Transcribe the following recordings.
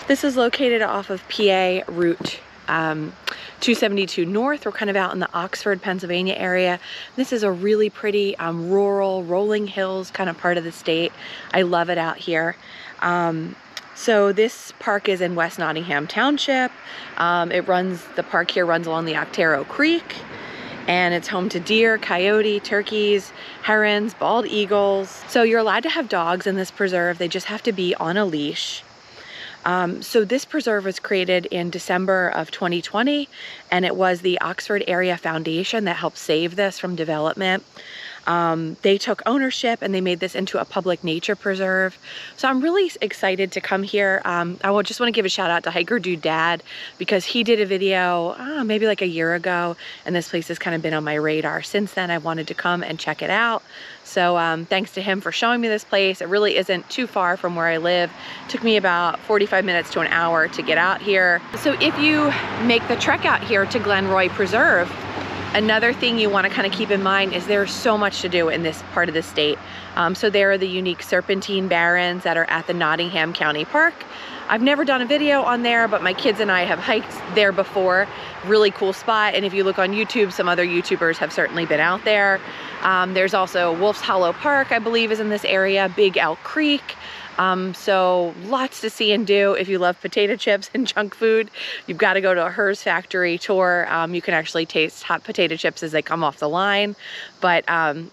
This is located off of PA Route 272 North. We're kind of out in the Oxford, Pennsylvania area. This is a really pretty rural, rolling hills kind of part of the state. I love it out here. So this park is in West Nottingham Township. The park here runs along the Octorora Creek, and it's home to deer, coyote, turkeys, herons, bald eagles. So you're allowed to have dogs in this preserve. They just have to be on a leash. So this preserve was created in December of 2020, and it was the Oxford Area Foundation that helped save this from development. They took ownership and they made this into a public nature preserve. So I'm really excited to come here. I just want to give a shout out to Hiker Dude Dad, because he did a video maybe like a year ago, and this place has kind of been on my radar since then. I wanted to come and check it out. So thanks to him for showing me this place. It really isn't too far from where I live. It took me about 45 minutes to an hour to get out here. So if you make the trek out here to Glenroy Preserve, another thing you want to kind of keep in mind is there's so much to do in this part of the state. So there are the unique serpentine barrens that are at the Nottingham County Park. I've never done a video on there, but my kids and I have hiked there before. Really cool spot. And if you look on YouTube, some other YouTubers have certainly been out there. There's also Wolf's Hollow Park, I believe, is in this area. Big Elk Creek. So lots to see and do. If you love potato chips and junk food, you've got to go to a Hers factory tour. You can actually taste hot potato chips as they come off the line, but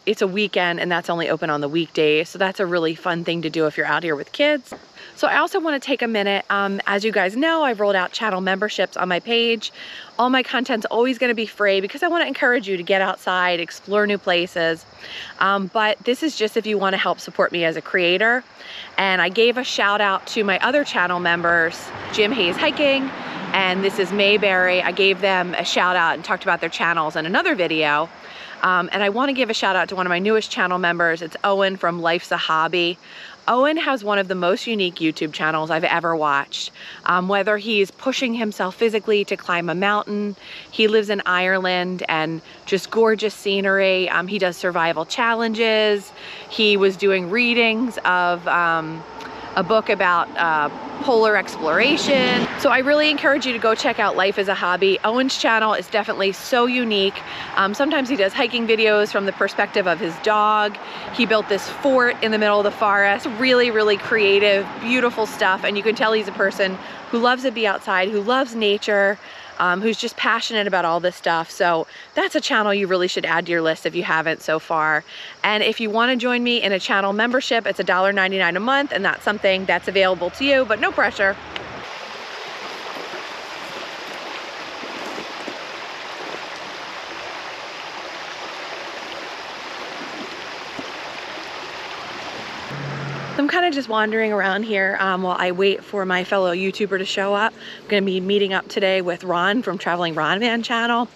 it's a weekend and that's only open on the weekdays. So that's a really fun thing to do if you're out here with kids. So I also want to take a minute, as you guys know, I've rolled out channel memberships on my page. All my content's always going to be free because I want to encourage you to get outside, explore new places. But this is just if you want to help support me as a creator. And I gave a shout out to my other channel members, Jim Hayes Hiking, and this is Mayberry. I gave them a shout out and talked about their channels in another video. And I want to give a shout out to one of my newest channel members. It's Owen from Life's a Hobby. Owen has one of the most unique YouTube channels I've ever watched. Whether he's pushing himself physically to climb a mountain, he lives in Ireland and just gorgeous scenery. He does survival challenges. He was doing readings of a book about polar exploration. So I really encourage you to go check out Life as a Hobby. Owen's channel is definitely so unique. Sometimes he does hiking videos from the perspective of his dog. He built this fort in the middle of the forest. Really, really creative, beautiful stuff. And you can tell he's a person who loves to be outside, who loves nature, who's just passionate about all this stuff. So that's a channel you really should add to your list if you haven't so far. And if you want to join me in a channel membership, it's $1.99 a month, and that's something that's available to you, but no pressure. I'm kind of just wandering around here while I wait for my fellow YouTuber to show up. I'm going to be meeting up today with Ron from Traveling Ronman channel.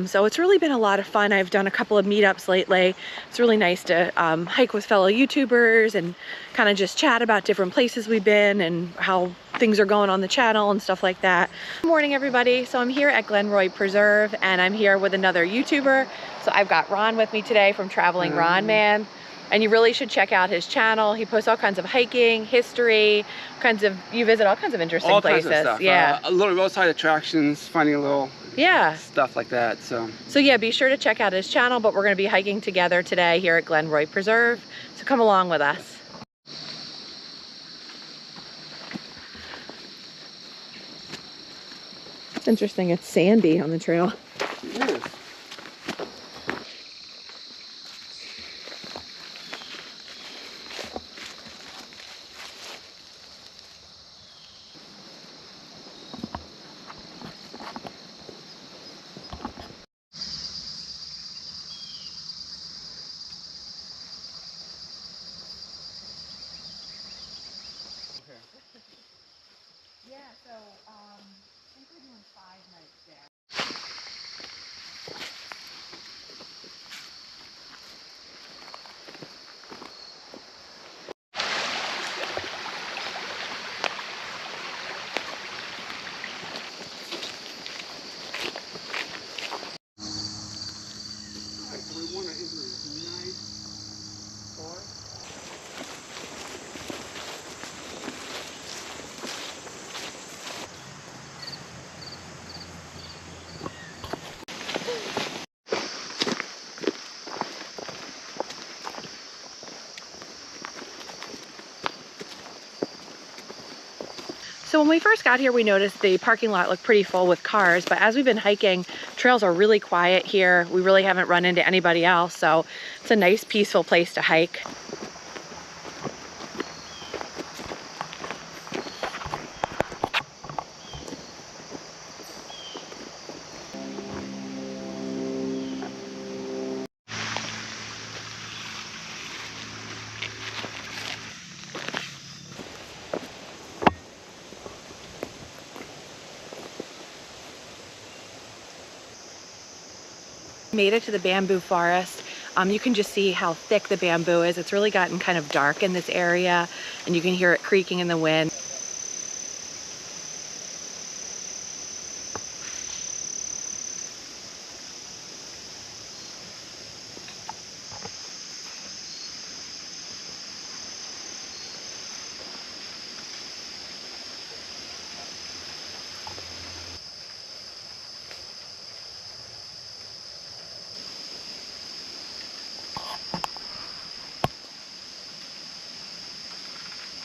So it's really been a lot of fun. I've done a couple of meetups lately. It's really nice to hike with fellow YouTubers and kind of just chat about different places we've been and how things are going on the channel and stuff like that. Good morning, everybody. So I'm here at Glenroy Preserve and I'm here with another YouTuber. So I've got Ron with me today from Traveling Ronman. And you really should check out his channel. He posts all kinds of hiking, history, you visit all kinds of interesting places. Kinds of stuff. Yeah. A little roadside attractions, finding a little stuff like that. So yeah, be sure to check out his channel, but we're gonna be hiking together today here at Glenroy Preserve. So come along with us. It's interesting, it's sandy on the trail. It is. Yeah, so I think we're doing 5 nights there. Alright, so we want to enter a nice car. So when we first got here, we noticed the parking lot looked pretty full with cars, but as we've been hiking, trails are really quiet here. We really haven't run into anybody else, so it's a nice, peaceful place to hike. Made it to the bamboo forest. You can just see how thick the bamboo is. It's really gotten kind of dark in this area, and you can hear it creaking in the wind.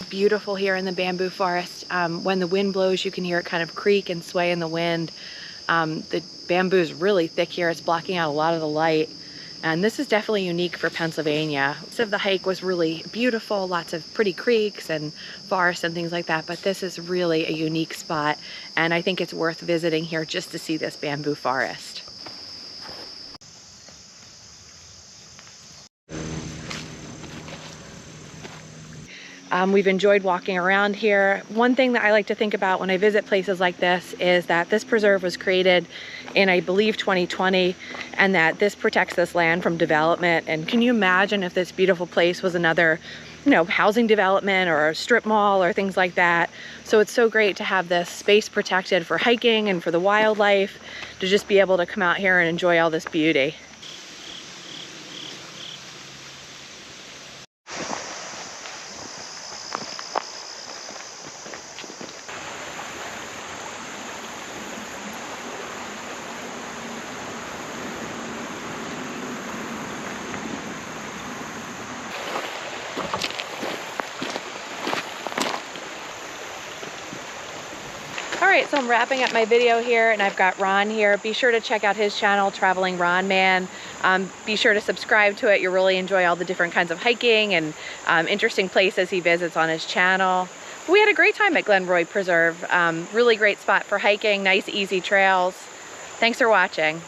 Beautiful here in the bamboo forest. When the wind blows, you can hear it kind of creak and sway in the wind. The bamboo is really thick here. It's blocking out a lot of the light. And this is definitely unique for Pennsylvania. Most of the hike was really beautiful, lots of pretty creeks and forests and things like that, but this is really a unique spot, and I think it's worth visiting here just to see this bamboo forest. We've enjoyed walking around here. One thing that I like to think about when I visit places like this is that this preserve was created in, I believe, 2020, and that this protects this land from development. And can you imagine if this beautiful place was another, housing development or a strip mall or things like that? So it's so great to have this space protected for hiking and for the wildlife, to just be able to come out here and enjoy all this beauty. Alright, so I'm wrapping up my video here, and I've got Ron here. Be sure to check out his channel, Traveling Ronman. Be sure to subscribe to it. You'll really enjoy all the different kinds of hiking and interesting places he visits on his channel. We had a great time at Glenroy Preserve. Really great spot for hiking, nice easy trails. Thanks for watching.